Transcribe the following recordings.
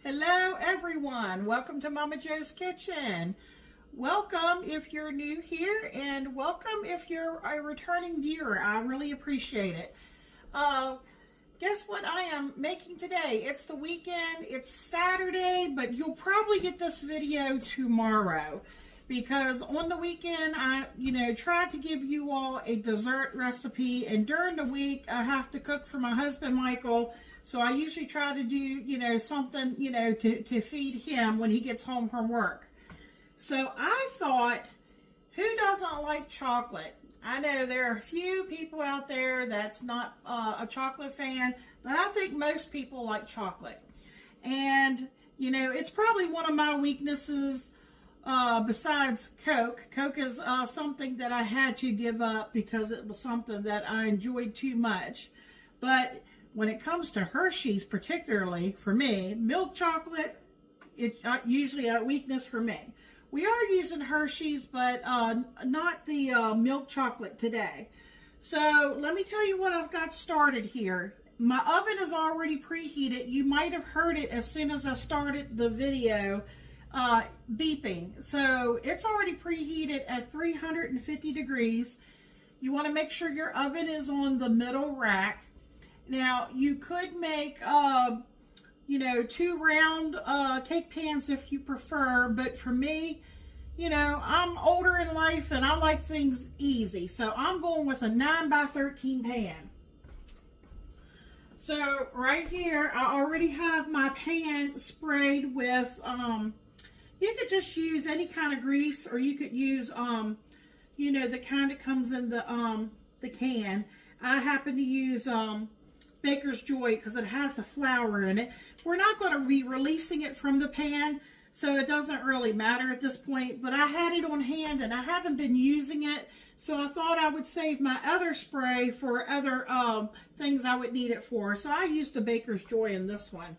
Hello everyone, welcome to Momma Jo's Kitchen. Welcome if you're new here, and welcome if you're a returning viewer. I really appreciate it. Guess what I am making today? It's the weekend, it's Saturday, but you'll probably get this video tomorrow because on the weekend I try to give you all a dessert recipe, and during the week I have to cook for my husband Michael. So I usually try to do, something, to feed him when he gets home from work. So I thought, who doesn't like chocolate? I know there are a few people out there that's not a chocolate fan, but I think most people like chocolate. And, it's probably one of my weaknesses besides Coke. Coke is something that I had to give up because it was something that I enjoyed too much. But when it comes to Hershey's, particularly for me, milk chocolate, it's usually a weakness for me. We are using Hershey's, but not the milk chocolate today. So let me tell you what I've got started here. My oven is already preheated. You might have heard it as soon as I started the video beeping. So it's already preheated at 350 degrees. You want to make sure your oven is on the middle rack. Now, you could make, two round cake pans if you prefer, but for me, I'm older in life and I like things easy. So I'm going with a 9x13 pan. So right here, I already have my pan sprayed with, you could just use any kind of grease, or you could use, the kind that comes in the can. I happen to use, Baker's Joy because it has the flour in it. We're not going to be releasing it from the pan, so it doesn't really matter at this point, but I had it on hand and I haven't been using it, so I thought I would save my other spray for other things I would need it for. So I used the Baker's Joy in this one.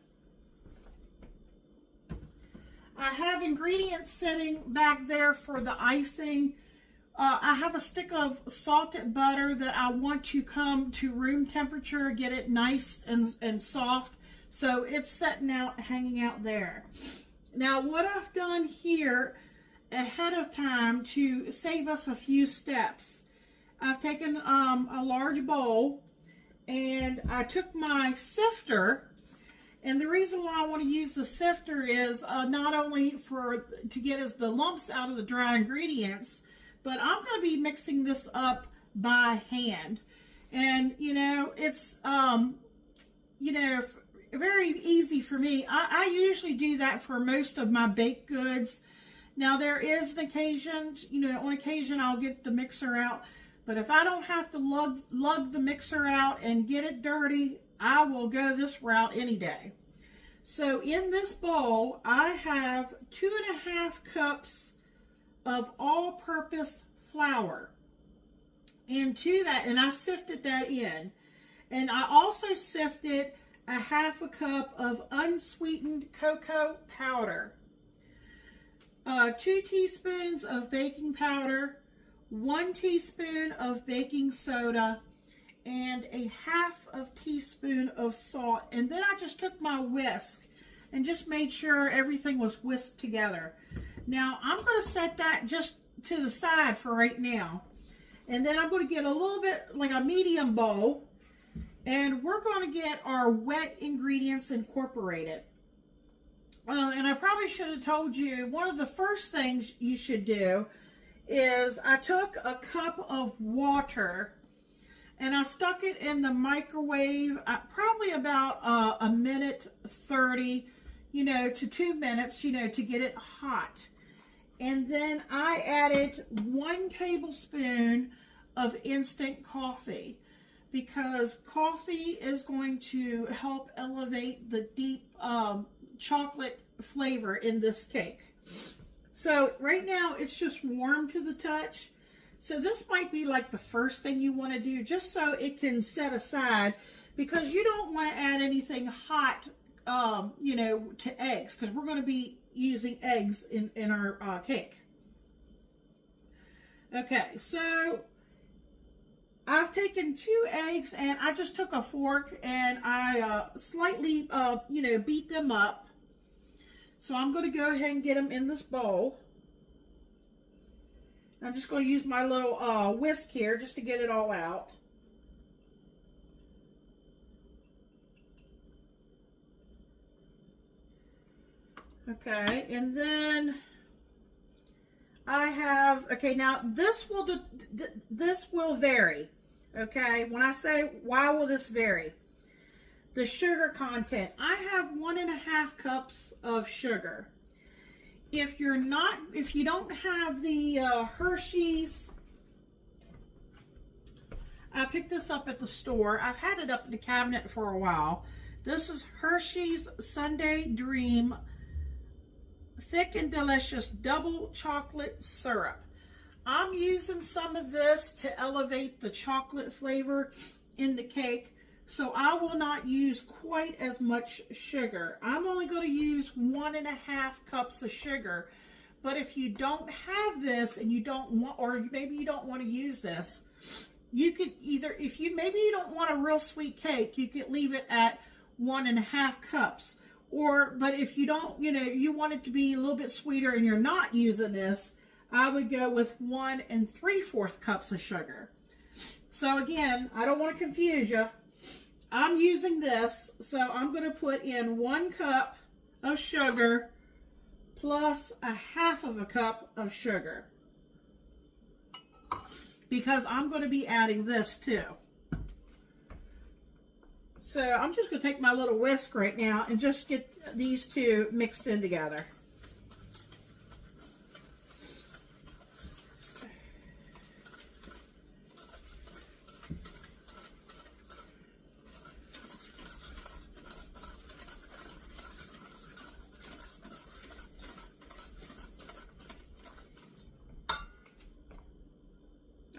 I have ingredients sitting back there for the icing. I have a stick of salted butter that I want to come to room temperature, get it nice and soft. So it's sitting out, hanging out there. Now what I've done here ahead of time to save us a few steps, I've taken a large bowl and I took my sifter. And the reason why I want to use the sifter is not only to get the lumps out of the dry ingredients, but I'm going to be mixing this up by hand. And, it's, very easy for me. I usually do that for most of my baked goods. Now, there is an occasion, on occasion I'll get the mixer out. But if I don't have to lug the mixer out and get it dirty, I will go this route any day. So in this bowl, I have 2.5 cups of all-purpose flour, and I sifted that in, and I also sifted a 1/2 cup of unsweetened cocoa powder, 2 teaspoons of baking powder, 1 teaspoon of baking soda, and a 1/2 teaspoon of salt. And then I just took my whisk and just made sure everything was whisked together. Now, I'm going to set that just to the side for right now. And then I'm going to get a little bit like a medium bowl. And we're going to get our wet ingredients incorporated. And I probably should have told you, one of the first things you should do is I took a cup of water and I stuck it in the microwave, probably about a minute 30, to 2 minutes, to get it hot. And then I added 1 tablespoon of instant coffee, because coffee is going to help elevate the deep chocolate flavor in this cake. So right now it's just warm to the touch. So this might be like the first thing you want to do, just so it can set aside, because you don't want to add anything hot, to eggs, because we're going to be using eggs in our cake. Okay, so I've taken 2 eggs and I just took a fork and I slightly, beat them up. So I'm going to go ahead and get them in this bowl. I'm just going to use my little whisk here just to get it all out. Okay, and then I have, okay, now this will vary. Okay, when I say why will this vary? The sugar content. I have 1.5 cups of sugar. If you don't have the Hershey's, I picked this up at the store. I've had it up in the cabinet for a while. This is Hershey's Sunday Dream Thick and Delicious Double Chocolate Syrup. I'm using some of this to elevate the chocolate flavor in the cake, so I will not use quite as much sugar. I'm only going to use 1.5 cups of sugar. But if you don't have this and you don't want, or maybe you don't want to use this, you could either, maybe you don't want a real sweet cake, you could leave it at 1.5 cups. But if you don't, you want it to be a little bit sweeter and you're not using this, I would go with 1 3/4 cups of sugar. So again, I don't want to confuse you. I'm using this, so I'm going to put in 1 cup of sugar plus 1/2 cup of sugar, because I'm going to be adding this too. So I'm just going to take my little whisk right now and just get these two mixed in together.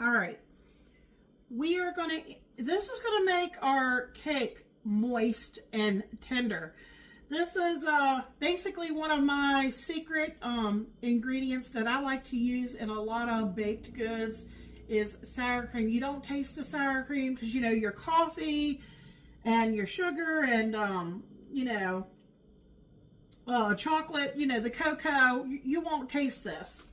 All right, this is going to make our cake moist and tender. This is basically one of my secret ingredients that I like to use in a lot of baked goods is sour cream. You don't taste the sour cream because, your coffee and your sugar and, chocolate, the cocoa, you won't taste this.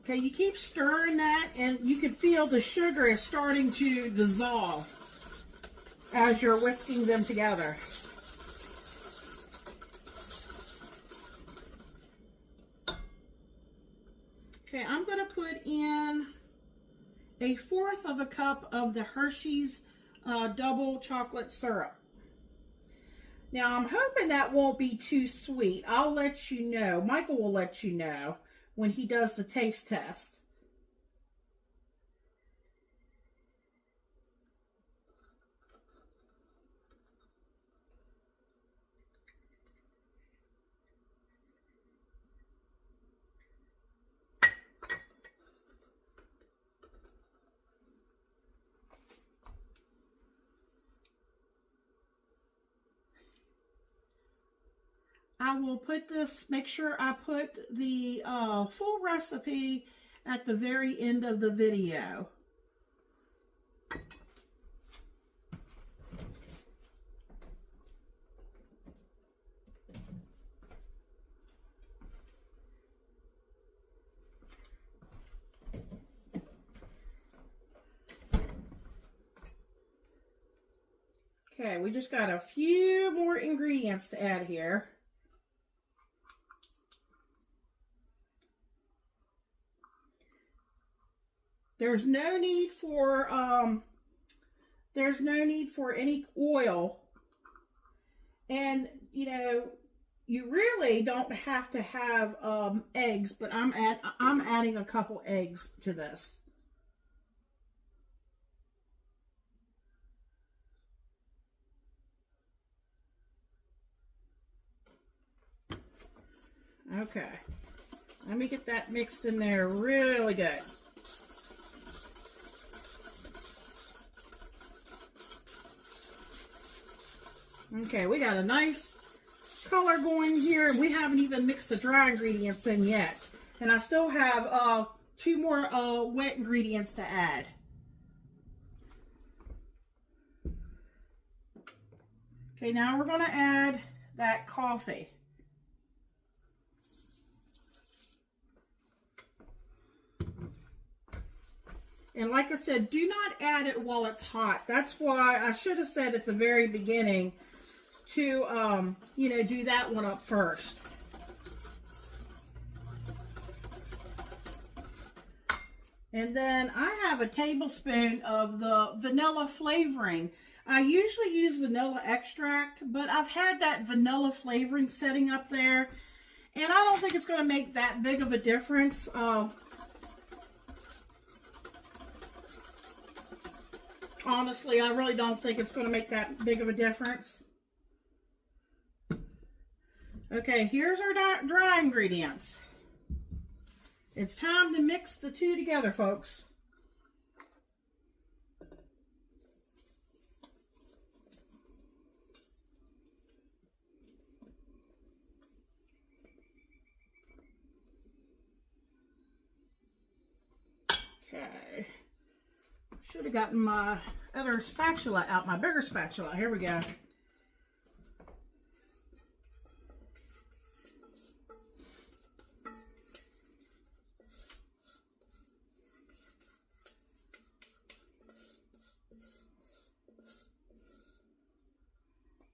Okay, you keep stirring that, and you can feel the sugar is starting to dissolve as you're whisking them together. Okay, I'm going to put in 1/4 cup of the Hershey's double chocolate syrup. Now, I'm hoping that won't be too sweet. I'll let you know. Michael will let you know when he does the taste test. I will put this, make sure I put the full recipe at the very end of the video. Okay, we just got a few more ingredients to add here. There's no need for any oil, and you really don't have to have eggs, but I'm adding a couple eggs to this. Okay, let me get that mixed in there really good. Okay, we got a nice color going here. We haven't even mixed the dry ingredients in yet. And I still have 2 more wet ingredients to add. Okay, now we're going to add that coffee. And like I said, do not add it while it's hot. That's why I should have said at the very beginning to, you know, do that one up first. And then I have a tablespoon of the vanilla flavoring. I usually use vanilla extract, but I've had that vanilla flavoring setting up there, and I don't think it's going to make that big of a difference. Honestly, I really don't think it's going to make that big of a difference. Okay, here's our dry ingredients. It's time to mix the two together, folks. Okay. Should have gotten my other spatula out, my bigger spatula. Here we go.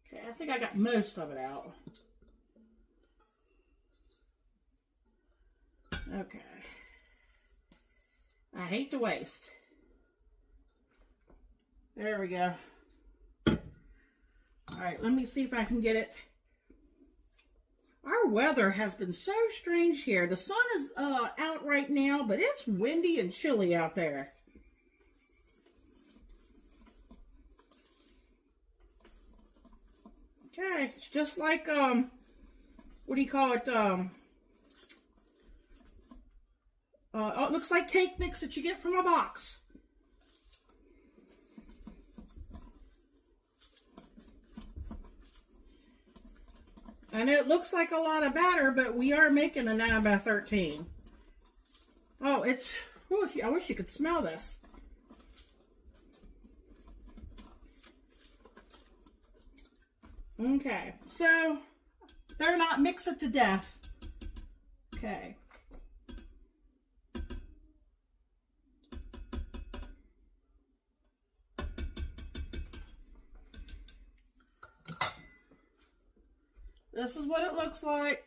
Okay, I think I got most of it out. Okay. I hate to waste. There we go. All right, let me see if I can get it. Our weather has been so strange here. The sun is out right now, but it's windy and chilly out there. Okay, it's just like, what do you call it? It looks like cake mix that you get from a box. And it looks like a lot of batter, but we are making a 9 by 13. Oh, it's, whew, I wish you could smell this. Okay, so better not mix it to death. Okay. This is what it looks like.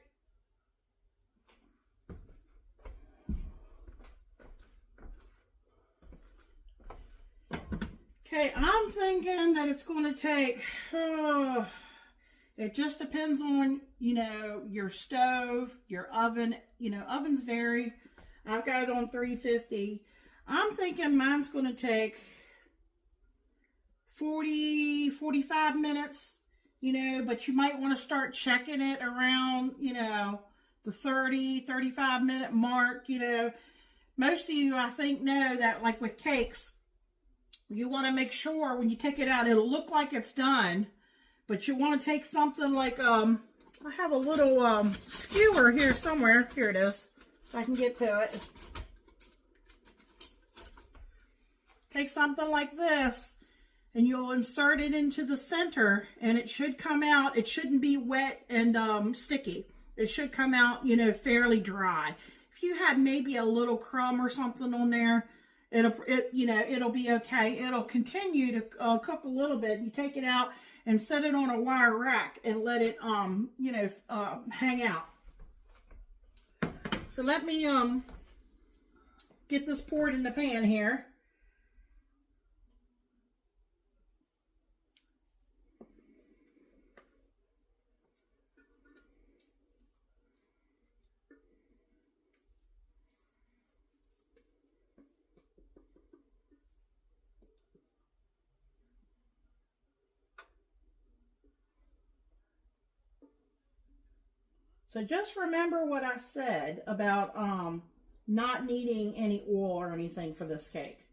Okay, I'm thinking that it's going to take, it just depends on, you know, your stove, your oven. You know, ovens vary. I've got it on 350. I'm thinking mine's going to take 40, 45 minutes. You know, but you might want to start checking it around, you know, the 30, 35 minute mark. You know, most of you, I think, know that, like with cakes, you want to make sure when you take it out, it'll look like it's done, but you want to take something like, I have a little skewer here somewhere. Here it is, if I can get to it. Take something like this, and you'll insert it into the center, and it should come out. It shouldn't be wet and sticky. It should come out, you know, fairly dry. If you had maybe a little crumb or something on there, it'll be okay. It'll continue to cook a little bit. You take it out and set it on a wire rack and let it, you know, hang out. So let me get this poured in the pan here. So just remember what I said about not needing any oil or anything for this cake.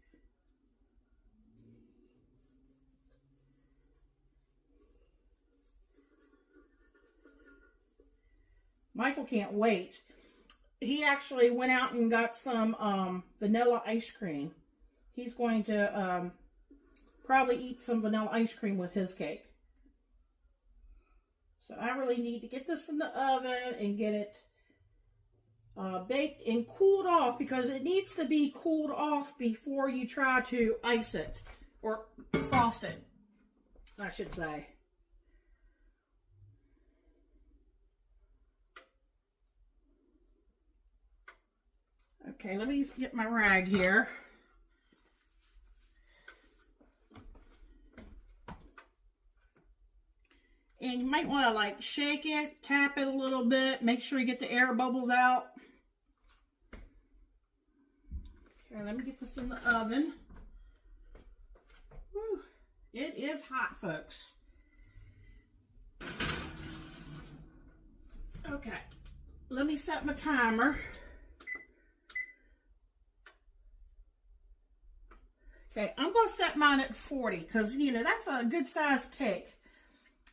Michael can't wait. He actually went out and got some vanilla ice cream. He's going to probably eat some vanilla ice cream with his cake. So I really need to get this in the oven and get it baked and cooled off, because it needs to be cooled off before you try to ice it or frost it, I should say. Okay, let me get my rag here. And you might want to like shake it, tap it a little bit, make sure you get the air bubbles out. Okay, let me get this in the oven. Whew. It is hot, folks. Okay, let me set my timer. Okay, I'm going to set mine at 40 because, you know, that's a good sized cake.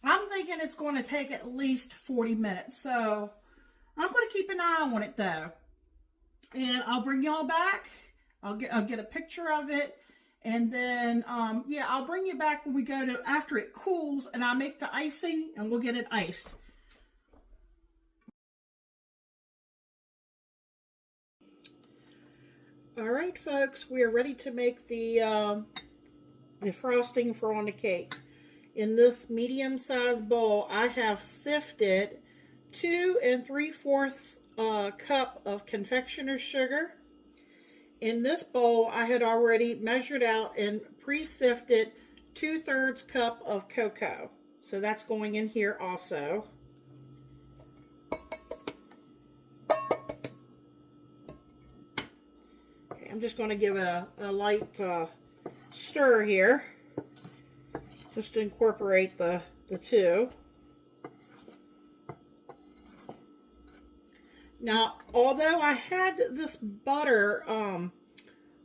I'm thinking it's going to take at least 40 minutes. So I'm going to keep an eye on it though. And I'll bring y'all back. I'll get a picture of it. And then, yeah, I'll bring you back when we go to, after it cools, and I'll make the icing and we'll get it iced. All right, folks, we are ready to make the frosting for on the cake. In this medium-sized bowl, I have sifted 2 3/4 cup of confectioner's sugar. In this bowl, I had already measured out and pre-sifted 2/3 cup of cocoa. So that's going in here also. Okay, I'm just going to give it a light stir here, just to incorporate the two. Now, although I had this butter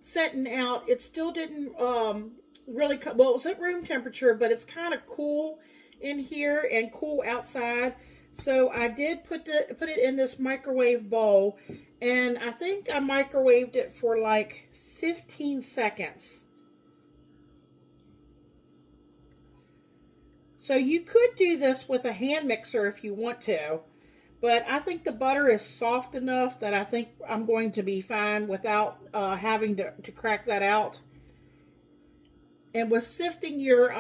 setting out, it still didn't really, well, it was at room temperature, but it's kind of cool in here and cool outside. So I did put it in this microwave bowl, and I think I microwaved it for like 15 seconds. So you could do this with a hand mixer if you want to, but I think the butter is soft enough that I think I'm going to be fine without having to crack that out. And with sifting your,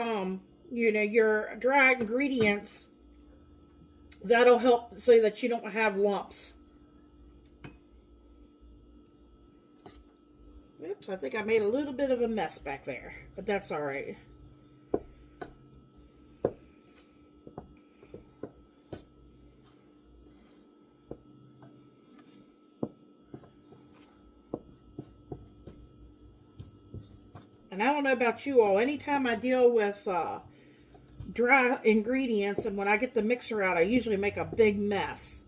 you know, your dry ingredients, that'll help so that you don't have lumps. Oops, I think I made a little bit of a mess back there, but that's all right. And I don't know about you all, anytime I deal with dry ingredients and when I get the mixer out, I usually make a big mess.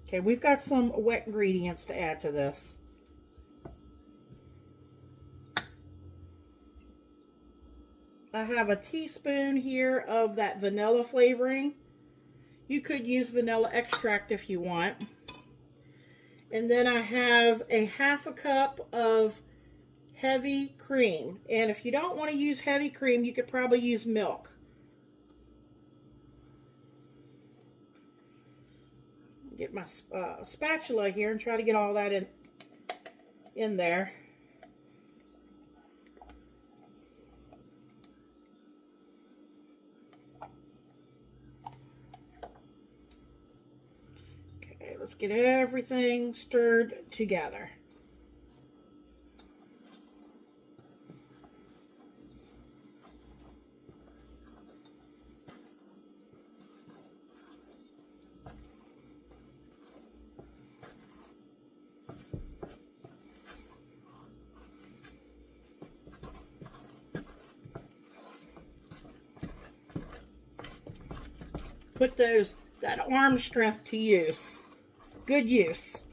Okay, we've got some wet ingredients to add to this. I have a teaspoon here of that vanilla flavoring. You could use vanilla extract if you want. And then I have a 1/2 cup of heavy cream. And if you don't want to use heavy cream, you could probably use milk. Get my spatula here and try to get all that in there. Okay, let's get everything stirred together. Put that arm strength to use. Good use.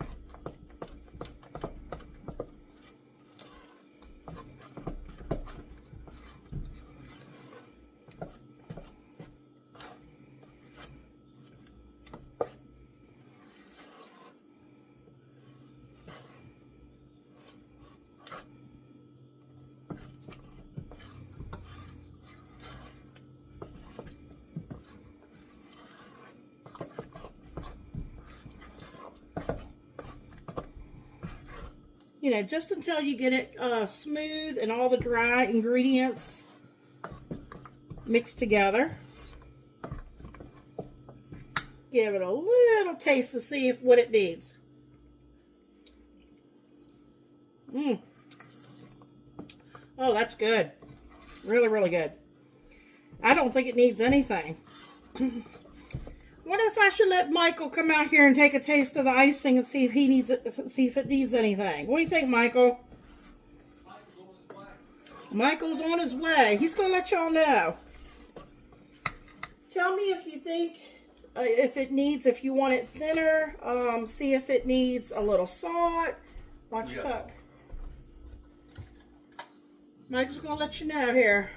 you know, just until you get it smooth and all the dry ingredients mixed together. Give it a little taste to see if what it needs. Oh, that's good. Really, really good. I don't think it needs anything. Wonder if I should let Michael come out here and take a taste of the icing and see if he needs it, see if it needs anything. What do you think, Michael? Michael's on his way. He's gonna let y'all know. Tell me if you think if it needs, if you want it thinner. See if it needs a little salt. Watch it cook. Michael's gonna let you know here.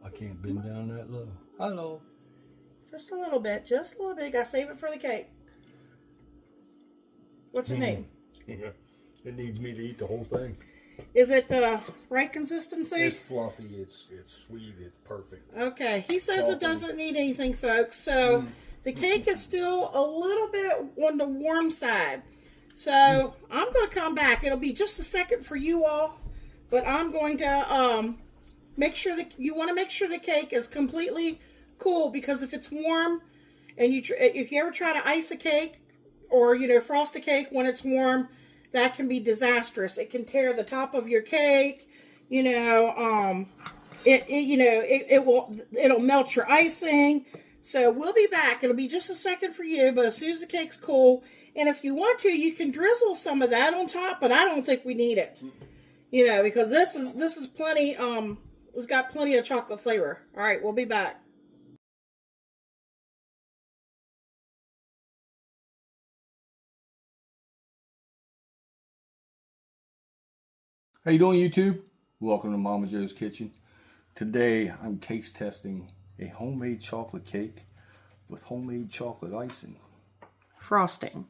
I can't bend down that low. Hello. Just a little bit. Just a little bit. Gotta save it for the cake. What's the name? Yeah. It needs me to eat the whole thing. Is it the right consistency? It's fluffy. It's sweet. It's perfect. Okay. He says it doesn't need anything, folks. So the cake is still a little bit on the warm side. So I'm going to come back. It'll be just a second for you all. But I'm going to make sure that you want to make sure the cake is completely cool, because if it's warm and if you ever try to ice a cake or, you know, frost a cake when it's warm, that can be disastrous. It can tear the top of your cake. You know, it'll melt your icing. So we'll be back. It'll be just a second for you, but as soon as the cake's cool, and if you want to, you can drizzle some of that on top, but I don't think we need it. You know, because this is plenty, it's got plenty of chocolate flavor. All right, we'll be back. How you doing, YouTube? Welcome to Momma Jo's Kitchen. Today, I'm taste testing a homemade chocolate cake with homemade chocolate icing. Frosting.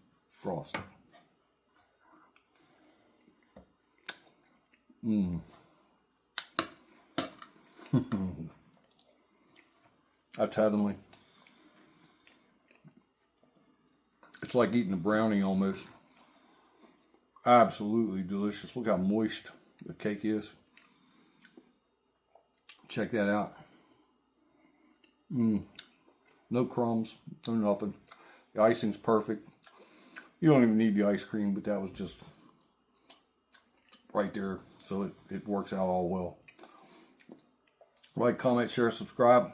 That's heavenly. It's like eating a brownie almost. Absolutely delicious. Look how moist the cake is. Check that out. No crumbs, no nothing. The icing's perfect. You don't even need the ice cream, but that was just right there, so it works out all well. Like, comment, share, subscribe.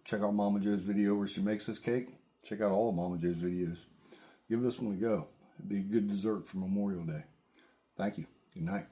Check out Momma Jo's video where she makes this cake. Check out all of Momma Jo's videos. Give this one a go. It'd be a good dessert for Memorial Day. Thank you. Good night.